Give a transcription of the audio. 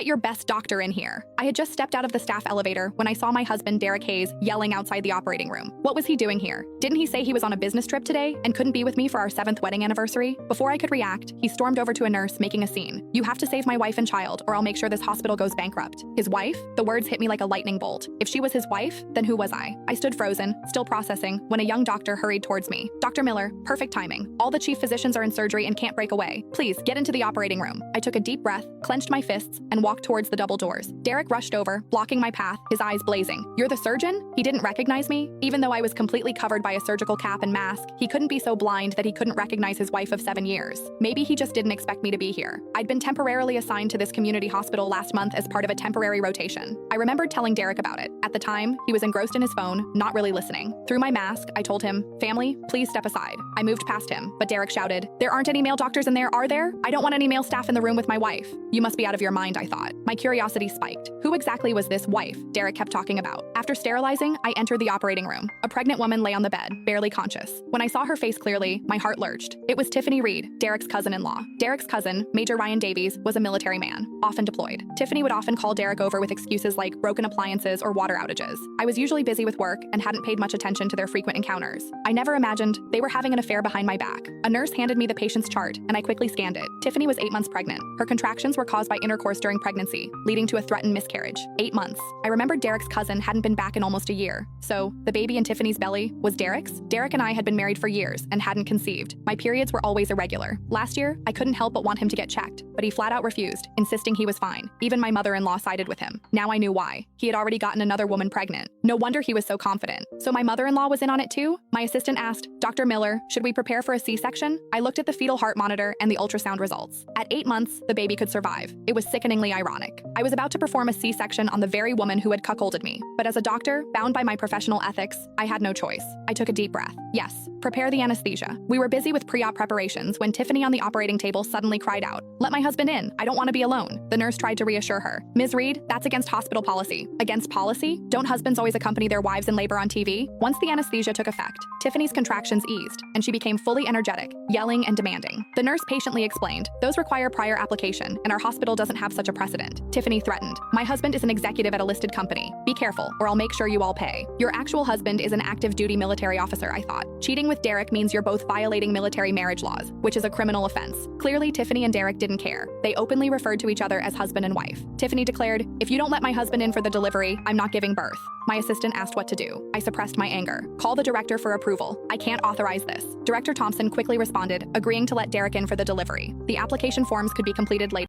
Get your best doctor in here. I had just stepped out of the staff elevator when I saw my husband, Derek Hayes, yelling outside the operating room. What was he doing here? Didn't he say he was on a business trip today and couldn't be with me for our 7th wedding anniversary? Before I could react, he stormed over to a nurse, making a scene. You have to save my wife and child, or I'll make sure this hospital goes bankrupt. His wife? The words hit me like a lightning bolt. If she was his wife, then who was I? I stood frozen, still processing, when a young doctor hurried towards me. Dr. Miller, perfect timing. All the chief physicians are in surgery and can't break away. Please, get into the operating room. I took a deep breath, clenched my fists, and walked towards the double doors. Derek rushed over, blocking my path, his eyes blazing. You're the surgeon? He didn't recognize me? Even though I was completely covered by a surgical cap and mask, he couldn't be so blind that he couldn't recognize his wife of 7 years. Maybe he just didn't expect me to be here. I'd been temporarily assigned to this community hospital last month as part of a temporary rotation. I remembered telling Derek about it. At the time, he was engrossed in his phone, not really listening. Through my mask, I told him, "Family, please step aside." I moved past him, but Derek shouted, "There aren't any male doctors in there, are there? I don't want any male staff in the room with my wife." You must be out of your mind, I thought. My curiosity spiked. Who exactly was this wife Derek kept talking about? After sterilizing, I entered the operating room. A pregnant woman lay on the bed, barely conscious. When I saw her face clearly, my heart lurched. It was Tiffany Reed, Derek's cousin-in-law. Derek's cousin, Major Ryan Davies, was a military man, often deployed. Tiffany would often call Derek over with excuses like broken appliances or water outages. I was usually busy with work and hadn't paid much attention to their frequent encounters. I never imagined they were having an affair behind my back. A nurse handed me the patient's chart, and I quickly scanned it. Tiffany was 8 months pregnant. Her contractions were caused by intercourse during pregnancy, leading to a threatened miscarriage. 8 months. I remembered Derek's cousin hadn't been back in almost a year. So, the baby in Tiffany's belly was Derek's? Derek and I had been married for years and hadn't conceived. My periods were always irregular. Last year, I couldn't help but want him to get checked, but he flat out refused, insisting he was fine. Even my mother-in-law sided with him. Now I knew why. He had already gotten another woman pregnant. No wonder he was so confident. So my mother-in-law was in on it too? My assistant asked, "Dr. Miller, should we prepare for a C-section?" I looked at the fetal heart monitor and the ultrasound results. At 8 months, the baby could survive. It was sickeningly ironic. I was about to perform a C-section on the very woman who had cuckolded me. But as a doctor, bound by my professional ethics, I had no choice. I took a deep breath. Yes, prepare the anesthesia. We were busy with pre-op preparations when Tiffany on the operating table suddenly cried out, "Let my husband in. I don't want to be alone." The nurse tried to reassure her. "Ms. Reed, that's against hospital policy." Against policy? Don't husbands always accompany their wives in labor on TV? Once the anesthesia took effect, Tiffany's contractions eased, and she became fully energetic, yelling and demanding. The nurse patiently explained, "Those require prior application, and our hospital doesn't have such a precedent." Tiffany threatened, "My husband is an executive at a listed company. Be careful, or I'll make sure you all pay." Your actual husband is an active duty military officer, I thought. Cheating with Derek means you're both violating military marriage laws, which is a criminal offense. Clearly, Tiffany and Derek didn't care. They openly referred to each other as husband and wife. Tiffany declared, "If you don't let my husband in for the delivery, I'm not giving birth." My assistant asked what to do. I suppressed my anger. "Call the director for approval. I can't authorize this." Director Thompson quickly responded, agreeing to let Derek in for the delivery. The application forms could be completed later.